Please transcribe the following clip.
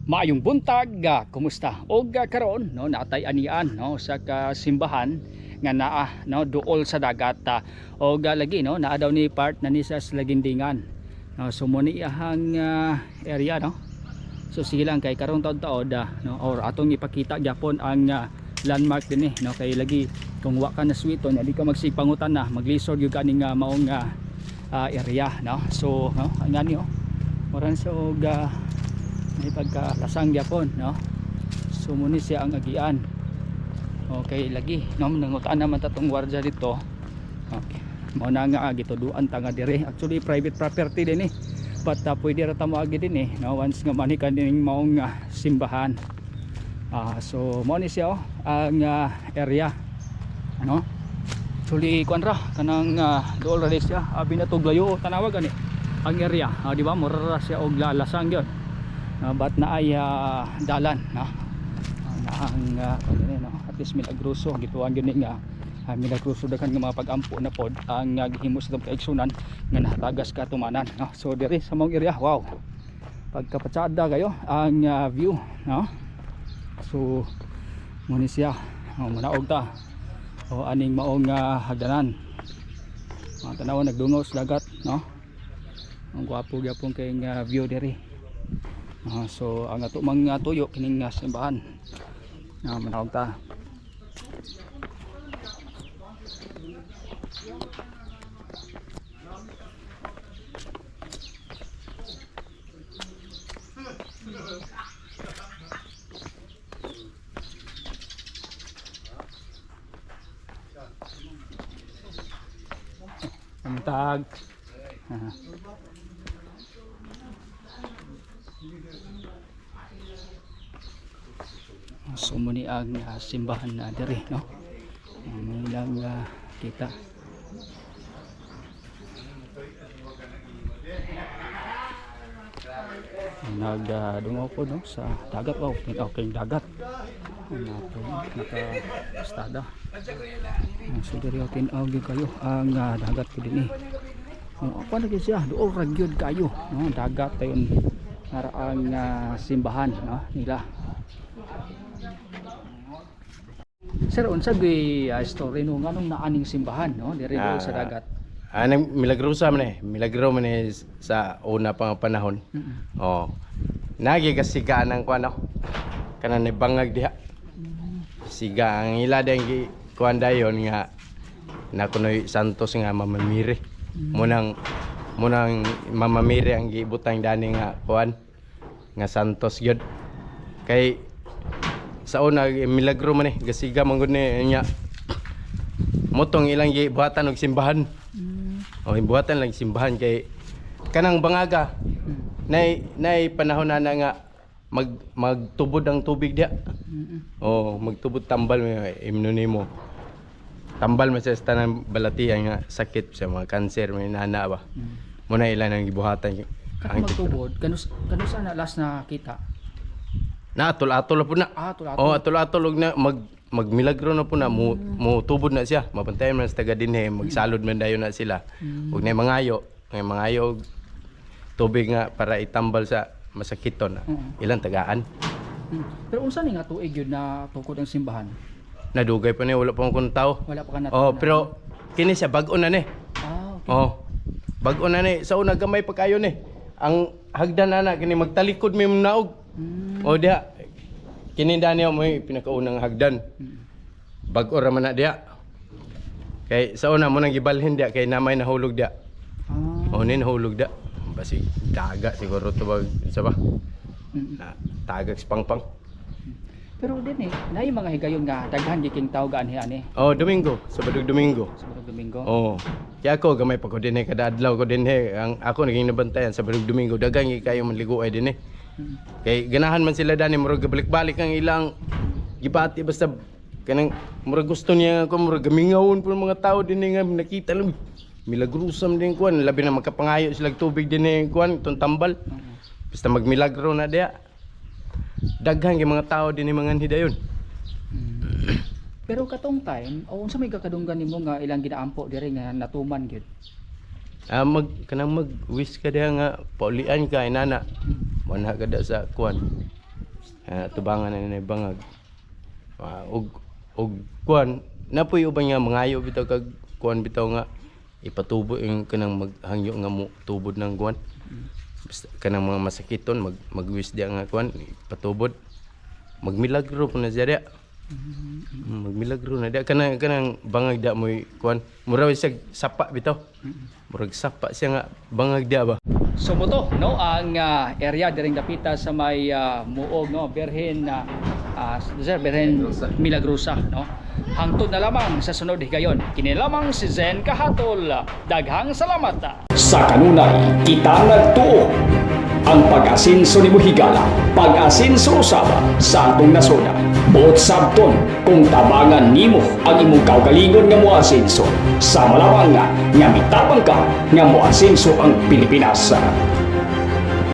Maayong buntag, kumusta? Og karon no natay anian no sa kasimbahan nga naa no duol sa dagat og lagi no naa daw ni part na ni sa Lagindingan. No so mo ni ahang area no. So sige lang kay karong taon-taon no or atong ipakita gyapon ang landmark dinhi no kay lagi kung wa ka na switon di ka magsipangutan na maglisod gyud kaning maong area no. So no ngani oh. Moran sa og may pagkalasang gyapon no. So muni siya ang agian. Okay lagi no nangutaan naman tatong wardiya dito. Okay. Mao na nga gituduan ta nga dire. Actually private property din eh. But pwede ra ta moagi din eh no once nga manikan din maong simbahan. So mao ni siya ang area no. Actually kuan ra kanang dool ra siya abi na tuglayo tanawag ani ang area di ba mura siya og lalasang gyud. But na ay dalan no? Na ang no? At least Milagroso gituan yun nga Milagroso daghan nga mga pag-ampo na pod ang gihimo sa kaigsunan nga nahatagas katumanan no? So diri sa mong area wow pagkapatsada kayo ang view no? So muni siya manaog ta o aning maong hagdanan mga tanawan nagdungos dagat no? Ang gwapo gyapon kay view diri. So ang ato mga tuyo kining simbahan manawag ta. Tag so muni ang simbahan na diri no. Lang kita nagdungaw po no sa dagat wow okay dagat naka-estada so diri tinaw gyud kayo ang dagat ko din eh apa na gyud siya duol ra gyud kayo no dagat tayon para ang simbahan no nila. Sir, unsa gyud story no nganong naaning simbahan no diri sa dagat? Anang Milagrosa man eh. Milagro man eh sa una pang panahon. Oh. Nagi kasiga nang kuan no. Kanang nibangag diha. Siga ang ila deng kuan dayon nga nakunoy Santos nga mamamiri. Munang mamamiri ang gibutang dani nga kuan nga Santos gyud. Kay sa una Milagro man eh gasiga man gud ni nya motong ilang gibuhatan og simbahan. O buhatan lang simbahan kay kanang bangaga nay panahon na nga magtubod ang tubig dia. O magtubod tambal imno nimo. Tambal man sa tanan balatian nga sakit sa mga cancer may nana ba. Muna ilan ang gibuhatan ang magtubod kanus na last na kita. Na atol-atol po na. Atol-atol. Oh atol-atol na magmilagro na po na mo tubod na siya mabantayan man sa taga dinhe magsalod man dayon na sila ug nay mangayo tubig nga para itambal sa masakiton ilang tagaan. Pero unsa ni nga tuig yun na tukod ang simbahan? Nadugay pa ni wala pa akong tao. Wala pa ka na. Oh pero kini siya bag-o na ni. Okay. Oh bag-o na ni sa una gamay pa kayo ni ang hagdan na kini magtalikod may naog. O diha kini dani mo pinakaunang hagdan. Bag-o ra man na diha. Kay sa una mo nang gibalhin diha kay namay nahulog diha. O ni nahulog diha. Basi daga siguro to ba isa ba? Na tagak pangpang. Pero din naay mga higayon nga daghan giking tawo gaanhi ani. Oh, Domingo, Sabado Domingo. Sabado Domingo. Oh. Kaya ako gamay pa ko dinhe kada adlaw ko dinhe ang ako naging nabantayan Sabado Domingo daghan gi kayo manligo ay dinhe. Kay ganahan man sila dani murag balik-balik ang ilang gipati basta kanang murag gusto niya ko murag gamingawon pud mga tao dinhi nga nakita lang milagrosam din kuan labi na makapangayo sila tubig dinhi kuan itong tambal. Basta magmilagro na diha. Daghan kay mga tao dinhi mga hidayon. Pero katong time, unsa may kakadunggan nimo nga ilang ginaampo diri nga natuman gyud? Kanang mag wish ka diha nga paulian ka inana. Mana kada sa kuan. tubangan na bangag. Og kuan napoy uban nga mangayo bitaw kag kuan bitaw nga ipatubo yung kanang maghangyo nga mo tubod ng kuan. Basta kanang mga masakiton magwis dia nga kuan patubod. Magmilagro po na siya dia. Magmilagro na dia kanang bangag dia moy kuan. Mura siya sapa bitaw. Murag sapa siya nga bangag dia ba. So mo to, no, ang area diring dapita sa may muog, no, Birhen Birhen Milagrosa, no. Hangtod na lamang sa sunod higayon. Kini lamang si Zen Kahatol. Daghang salamat. Sa kanunay kita nagtuo ang pag-asinso ni Higala, pag-asinso usaba sa atong nasona. Buot sabton kung tabangan nimo ang imong kaugalingon nga moasinso. Sa malawang nga mitapang ka nga moasinso ang Pilipinas.